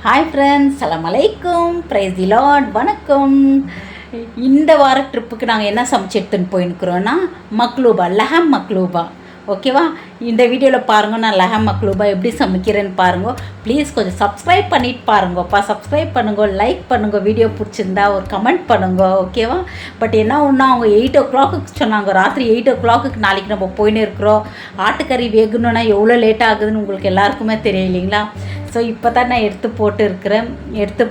Hi friends, சலாம் அலைக்கும், price தி Lord, வணக்கம். இந்த வார ட்ரிப்புக்கு நாங்கள் என்ன சமைச்சு எடுத்துன்னு போயிருக்கிறோன்னா மக்லூபா, லஹம் மக்லூபா. ஓகேவா? இந்த வீடியோவில் பாருங்கள், நான் லஹம் மக்லூபா எப்படி சமைக்கிறேன்னு பாருங்கள். ப்ளீஸ் கொஞ்சம் சப்ஸ்கிரைப் பண்ணிட்டு பாருங்கப்பா. சப்ஸ்கிரைப் பண்ணுங்க, லைக் பண்ணுங்க, வீடியோ பிடிச்சிருந்தா ஒரு கமெண்ட் பண்ணுங்க. ஓகேவா? பட் என்ன ஒன்றா, அவங்க 8 o'clock சொன்னாங்க, ராத்திரி 8 o'clock நாளைக்கு நம்ம போயின்னு இருக்கிறோம். ஆட்டுக்கறி வேகணுன்னா எவ்வளோ லேட் ஆகுதுன்னு உங்களுக்கு எல்லாருக்குமே தெரியும் இல்லைங்களா? ஸோ இப்போ தான் நான் எடுத்து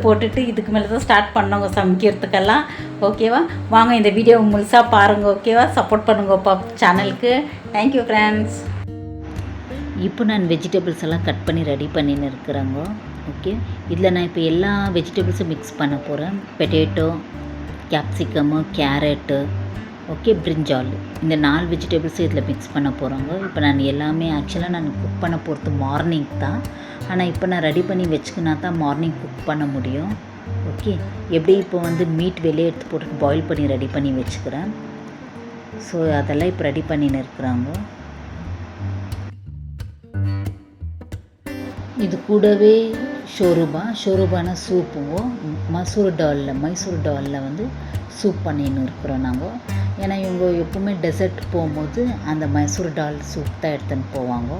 போட்டுட்டு இதுக்கு மேலே தான் ஸ்டார்ட் பண்ணவங்க சமைக்கிறதுக்கெல்லாம். ஓகேவா? வாங்க இந்த வீடியோவை முழுசாக பாருங்கள். ஓகேவா? சப்போர்ட் பண்ணுங்கப்பா சேனலுக்கு. Thank you friends. இப்போ நான் வெஜிடபிள்ஸ் எல்லாம் கட் பண்ணி ரெடி பண்ணின்னு இருக்கிறேங்க. ஓகே, இதில் நான் இப்போ எல்லா வெஜிடபிள்ஸும் மிக்ஸ் பண்ண போகிறேன். பொட்டேட்டோ, கேப்சிகமு, கேரட்டு, ஓகே, பிரிஞ்சால், இந்த 4 வெஜிடபிள்ஸும் இதில் மிக்ஸ் பண்ண போகிறோங்க. இப்போ நான் எல்லாமே ஆக்சுவலாக நான் குக் பண்ண போகிறது மார்னிங் தான். ஆனால் இப்போ நான் ரெடி பண்ணி வச்சுக்கினா தான் மார்னிங் குக் பண்ண முடியும். ஓகே, எப்படி இப்போ மீட் வெளியே எடுத்து போட்டு பாயில் பண்ணி ரெடி பண்ணி வச்சுக்கிறேன். ஸோ அதெல்லாம் இப்போ ரெடி பண்ணின்னு இருக்கிறாங்க. இது கூடவே ஷோரூபான சூப்பும் மைசூர் டாலில் சூப் பண்ணின்னு இருக்கிறோம் நாங்கள். ஏன்னா இவங்க எப்பவுமே டெசர்ட் போகும்போது அந்த மைசூர் டால் சூப் தான் எடுத்துன்னு போவாங்க.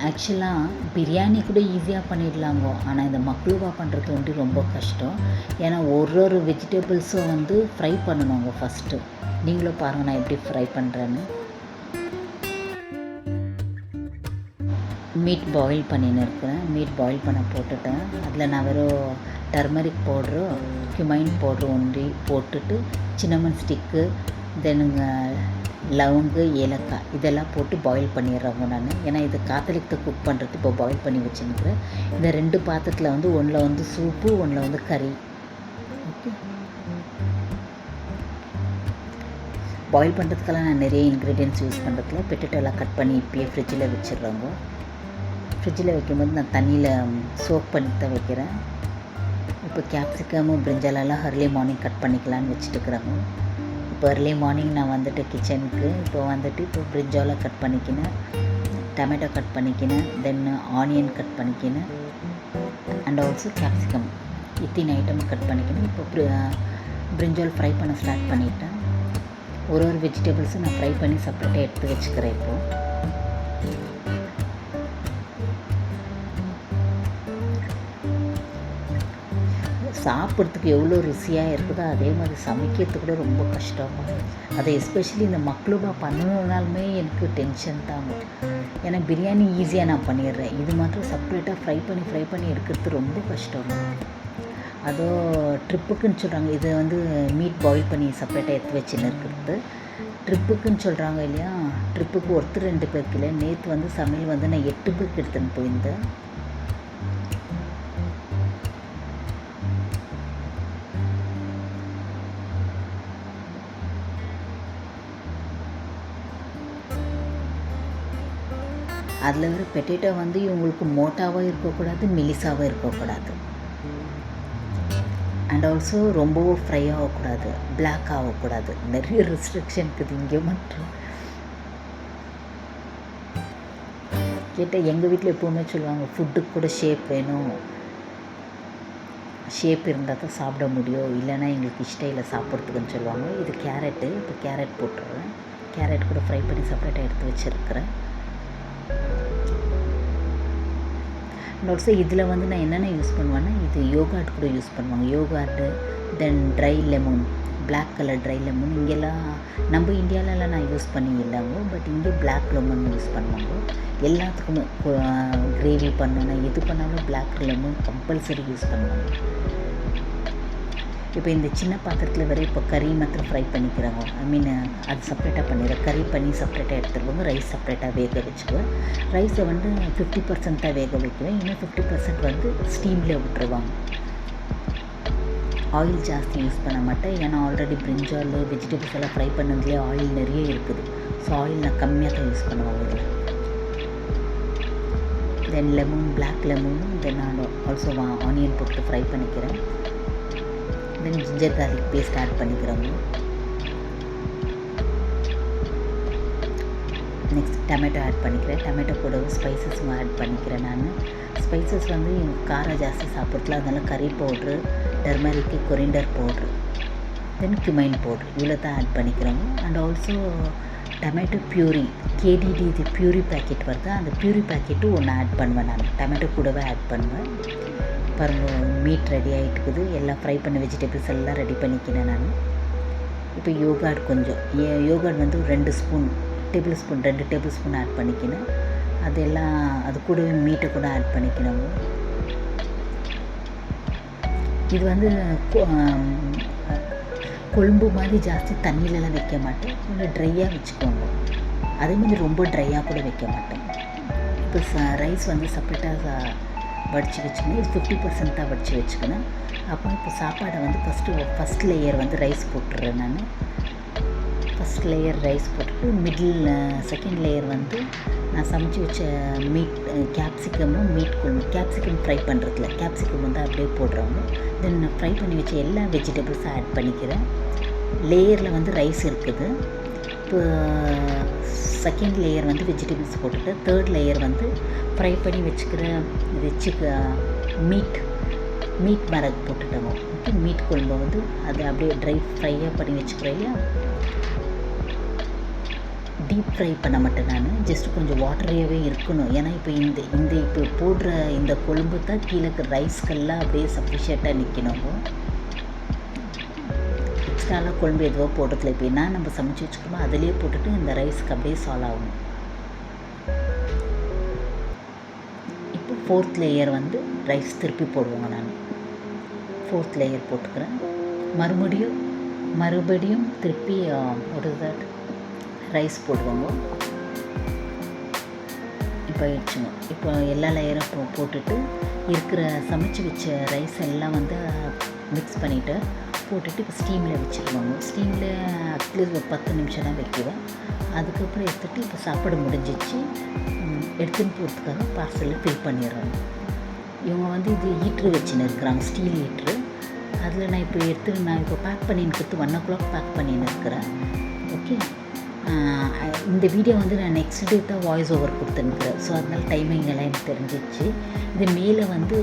ஆக்சுவலாக பிரியாணி கூட ஈஸியாக பண்ணிடலாங்க. ஆனால் இந்த மக்லூபா பண்ணுறது ரொம்ப கஷ்டம். ஏன்னா ஒரு வெஜிடபிள்ஸும் ஃப்ரை பண்ணணுங்க ஃபஸ்ட்டு. நீங்களும் பாருங்கள் நான் எப்படி ஃப்ரை பண்ணுறேன்னு. மீட் பாயில் பண்ணின்னு இருக்கிறேன். மீட் பாயில் பண்ண போட்டுட்டேன். அதில் நான் வெறும் டர்மரிக் பவுட்ரு, குமைன் பவுட்ரு ஒன்றி போட்டுட்டு, சின்னமன் ஸ்டிக்கு, தென்னுங்க லவங்கு, ஏலக்காய் இதெல்லாம் போட்டு பாயில் பண்ணிடுறவங்க நான். ஏன்னா இது காத்தலிக்கு குக் பண்ணுறது இப்போ பாயில் பண்ணி வச்சுருக்கிறேன். இந்த 2 பாத்திரத்தில் ஒன்றில் சூப்பு, ஒன்றில் கறி. ஓகே, பாயில் பண்ணுறதுக்கெல்லாம் நான் நிறைய இன்க்ரீடியன்ட்ஸ் யூஸ் பண்ணுறதுல பொட்டேட்டோலாம் கட் பண்ணி இப்போயே ஃப்ரிட்ஜில் வச்சிடுறோங்க. ஃப்ரிட்ஜில் வைக்கும்போது நான் தண்ணியில் சோக் பண்ணி தான் வைக்கிறேன். இப்போ கேப்சிகமும் பிரிஞ்சாலெல்லாம் அர்லி மார்னிங் கட் பண்ணிக்கலான்னு வச்சுட்டுருக்குறாங்க. இப்போ அர்லி மார்னிங் நான் கிச்சனுக்கு இப்போ பிரிஞ்சாலை கட் பண்ணிக்கினேன், டொமேட்டோ கட் பண்ணிக்கினேன், தென் ஆனியன் கட் பண்ணிக்கினேன், அண்ட் ஆல்சோ கேப்சிகம் இத்தனை ஐட்டம் கட் பண்ணிக்கினேன். இப்போ பிரிஞ்சால் ஃப்ரை பண்ண ஸ்டார்ட் பண்ணிட்டேன். ஒரு வெஜிடபிள்ஸும் நான் ஃப்ரை பண்ணி செப்பரேட்டாக எடுத்து வச்சுக்கிறேன். இப்போது சாப்பிட்றதுக்கு எவ்வளோ ருசியாக இருக்குதோ அதே மாதிரி சமைக்கிறதுக்கு கூட ரொம்ப கஷ்டமாக. அதை எஸ்பெஷலி இந்த மக்லூபா பண்ணணுன்னாலுமே எனக்கு டென்ஷன் தாங்க. ஏன்னா பிரியாணி ஈஸியாக நான் பண்ணிடுறேன். இது மாத்திரம் செப்ரேட்டாக ஃப்ரை பண்ணி எடுக்கிறது ரொம்ப கஷ்டம். அதோ ட்ரிப்புக்குன்னு சொல்கிறாங்க. இது மீட் பாயில் பண்ணி செப்ரேட்டாக எடுத்து வச்சுன்னு இருக்கிறது ட்ரிப்புக்குன்னு சொல்கிறாங்க இல்லையா? ட்ரிப்புக்கு ஒருத்தர் 2 பேருக்கு இல்லை. நேற்று சமையல் நான் 8 பேருக்கு எடுத்துன்னு போயிருந்தேன். அதில் வர பொட்டேட்டோ இவங்களுக்கு மோட்டாவாக இருக்கக்கூடாது, மெலிசாகவும் இருக்கக்கூடாது, அண்ட் ஆல்சோ ரொம்பவும் ஃப்ரை ஆகக்கூடாது, பிளாக் ஆகக்கூடாது. நிறைய ரெஸ்ட்ரிக்ஷன் இருக்குது இங்கே மட்டும். கேட்டால் எங்கள் வீட்டில் எப்போவுமே சொல்லுவாங்க, ஃபுட்டுக்கு கூட ஷேப் வேணும், ஷேப் இருந்தால் தான் சாப்பிட முடியும், இல்லைன்னா எங்களுக்கு இஷ்டம் இல்லை சாப்பிட்றதுக்குன்னு சொல்லுவாங்க. இது கேரட்டு. இப்போ கேரட் போட்டுருவேன். கேரட் கூட ஃப்ரை பண்ணி செப்பரேட்டாக எடுத்து வச்சுருக்கிறேன். அண்ட் ஆல்சோ இதில் நான் என்னென்ன யூஸ் பண்ணுவேன்னா, இது யோகாட் கூட யூஸ் பண்ணுவாங்க. Yogurt, then dry lemon, black colour dry lemon. இங்கெல்லாம் நம்ம இந்தியாவிலலாம் நான் யூஸ் பண்ணி இல்லைங்க, பட் இங்கே பிளாக் லெமன் யூஸ் பண்ணுவாங்க. எல்லாத்துக்குமே கிரேவி பண்ணணுன்னா எது பண்ணாலும் பிளாக் லெமன் கம்பல்சரி யூஸ் பண்ணுவாங்க. இப்போ இந்த சின்ன பாத்திரத்தில் வரை இப்போ கறி மாத்திரம் ஃப்ரை பண்ணிக்கிறாங்க. அது செப்ரேட்டாக பண்ணிடுறேன். கறி பண்ணி செப்ரேட்டாக எடுத்துருவாங்க. ரைஸ் செப்ரேட்டாக வேக வச்சுக்குவேன். ரைஸை 50% தான் வேக வைக்குவேன். இன்னும் 50% ஸ்டீமில் விட்டுருவாங்க. ஆயில் ஜாஸ்தி யூஸ் பண்ண மாட்டேன். ஏன்னா ஆல்ரெடி பிரிஞ்சால் வெஜிடபிள்ஸ் எல்லாம் ஃப்ரை பண்ணதுலேயே ஆயில் நிறைய இருக்குது. ஸோ ஆயில் நான் கம்மியாக தான் யூஸ் பண்ணுவாங்க இதில். தென் லெமன், பிளாக் லெமனும், தென் ஆல்சோ ஆனியன் போட்டு ஃப்ரை பண்ணிக்கிறேன். Then ginger garlic paste add பண்ணிக்கிறோங்க. நெக்ஸ்ட் டொமேட்டோ ஆட் பண்ணிக்கிறேன். டொமேட்டோ கூட ஸ்பைசஸும் ஆட் பண்ணிக்கிறேன். நான் ஸ்பைசஸ் வந்து எனக்கு காரம் ஜாஸ்தி சாப்பிட்றதுல, அதனால கறி powder, turmeric, coriander powder, then cumin powder இவ்வளோ தான் ஆட் பண்ணிக்கிறோங்க. அண்ட் ஆல்சோ டொமேட்டோ பியூரி, கேடிடி இது பியூரி பேக்கெட் வருது, அந்த பியூரி பேக்கெட்டும் ஒன்று ஆட் பண்ணுவேன். நான் டொமேட்டோ கூடவே ஆட் பண்ணுவேன். பாருங்கள், மீட் ரெடி ஆகிட்டுக்குது. எல்லாம் ஃப்ரை பண்ண வெஜிடபிள்ஸ் எல்லாம் ரெடி பண்ணிக்கிறேன் நான். இப்போ யோகார்ட் கொஞ்சம், யோகார்ட் வந்து 2 டேபிள் ஸ்பூன் ஆட் பண்ணிக்கினேன். அதெல்லாம் அது கூடவே மீட்டை கூட ஆட் பண்ணிக்கணும். இது வந்து கொழும்பு மாதிரி ஜாஸ்தி தண்ணியிலலாம் வைக்க மாட்டேன், கொஞ்சம் ட்ரையாக வச்சுக்கோங்க. அதேமாதிரி ரொம்ப ட்ரையாக கூட வைக்க மாட்டேன். இப்போ ரைஸ் வந்து செப்பரேட்டாக வடித்து வச்சுக்கணும். இது 50% தான் வடித்து வச்சுக்கணும். அப்போ இப்போ சாப்பாடை வந்து ஃபஸ்ட் லேயர் வந்து ரைஸ் போட்டுடுறேன். நான் ஃபஸ்ட் லேயர் ரைஸ் போட்டுட்டு செகண்ட் லேயர் வந்து நான் சமைச்சி வச்ச மீட், கேப்சிகமும் மீட் குழம்பு. கேப்சிகம் ஃப்ரை பண்ணுறதுல கேப்சிகம் வந்து அப்படியே போடுறவங்க. தென் ஃப்ரை பண்ணி வச்ச எல்லா வெஜிடபிள்ஸும் ஆட் பண்ணிக்கிறேன். லேயரில் வந்து ரைஸ் இருக்குது. இப்போ செகண்ட் லேயர் வந்து வெஜிடபிள்ஸ் போட்டுட்டு, தேர்ட் லேயர் வந்து ஃப்ரை பண்ணி வச்சுக்கிற மீட் மரகு போட்டுட்டோம். ஓகே, மீட் குழம்பு வந்து அது அப்படியே ட்ரை ஃப்ரையாக பண்ணி வச்சுக்கிறேன் இல்லையா. டீப் ஃப்ரை பண்ண மாட்டேன் நான், ஜஸ்ட் கொஞ்சம் வாட்டரியாகவே இருக்கணும். ஏன்னா இப்போ இப்போ போடுற இந்த கொழும்பு தான் கீழே ரைஸ்க்கெல்லாம் அப்படியே சஃபிஷியண்ட்டாக நிற்கணும். எக்ஸ்ட்ராலாம் கொழும்பு எதுவோ போடுறதுல இப்போ என்ன நம்ம சமைச்சு வச்சுக்கணுமோ அதிலே போட்டுட்டு இந்த ரைஸ்க்கு அப்படியே சால்வ் ஆகணும். இப்போ 4th லேயர் வந்து ரைஸ் திருப்பி போடுவோங்க. நான் 4th லேயர் போட்டுக்கிறேன். மறுபடியும் திருப்பி ஒரு ரைஸ் போடுவோங்க. இப்போ ஆயிடுச்சுங்க. இப்போ எல்லா லேயரும் போட்டுட்டு இருக்கிற சமைச்சு வச்ச ரைஸ் எல்லாம் வந்து மிக்ஸ் பண்ணிவிட்டு போட்டுட்டு இப்போ ஸ்டீமில் வச்சுருவாங்க. ஸ்டீமில் அட்லீஸ்ட் ஒரு 10 நிமிஷம் தான் வைக்குவேன். அதுக்கப்புறம் எடுத்துகிட்டு இப்போ சாப்பாடு முடிஞ்சிச்சு, எடுத்துன்னு போகிறதுக்காக பார்சலில் ஃபில் பண்ணிடுறாங்க. இவங்க வந்து இது ஹீட்ரு வச்சுன்னு இருக்கிறாங்க, ஸ்டீல் ஹீட்ரு. அதில் நான் இப்போ பேக் பண்ணின்னு கொடுத்து 1 o'clock பேக் பண்ணின்னு இருக்கிறேன். ஓகே, இந்த வீடியோ வந்து நான் நெக்ஸ்ட் டே தான் வாய்ஸ் ஓவர் கொடுத்துருக்குறேன். ஸோ அதனால் டைமிங் எல்லாம் எனக்கு தெரிஞ்சிச்சு. இது மேலே வந்து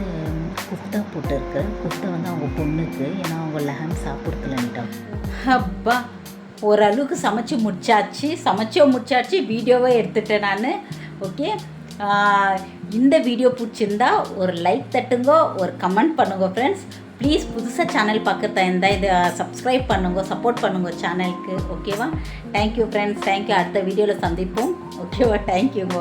குஃப்தா போட்டுருக்குறேன். குஃப்தா வந்து அவங்க பொண்ணுக்கு, ஏன்னா அவங்க லஹம் சாப்பிட்றதுலன்ட்டாங்க. அப்பா, ஓரளவுக்கு சமைச்சு முடிச்சாச்சு. வீடியோவை எடுத்துட்டேன் நான். ஓகே, இந்த வீடியோ பிடிச்சிருந்தா ஒரு லைக் தட்டுங்க, ஒரு கமெண்ட் பண்ணுங்க ஃப்ரெண்ட்ஸ். ப்ளீஸ் புதுசாக சேனல் பார்க்கறதா இருந்தால் இதை சப்ஸ்கிரைப் பண்ணுங்க, சப்போர்ட் பண்ணுங்க சேனலுக்கு. ஓகேவா? Thank you friends, thank you. அடுத்த வீடியோவில் சந்திப்போம். ஓகேவா? தேங்க்யூங்க.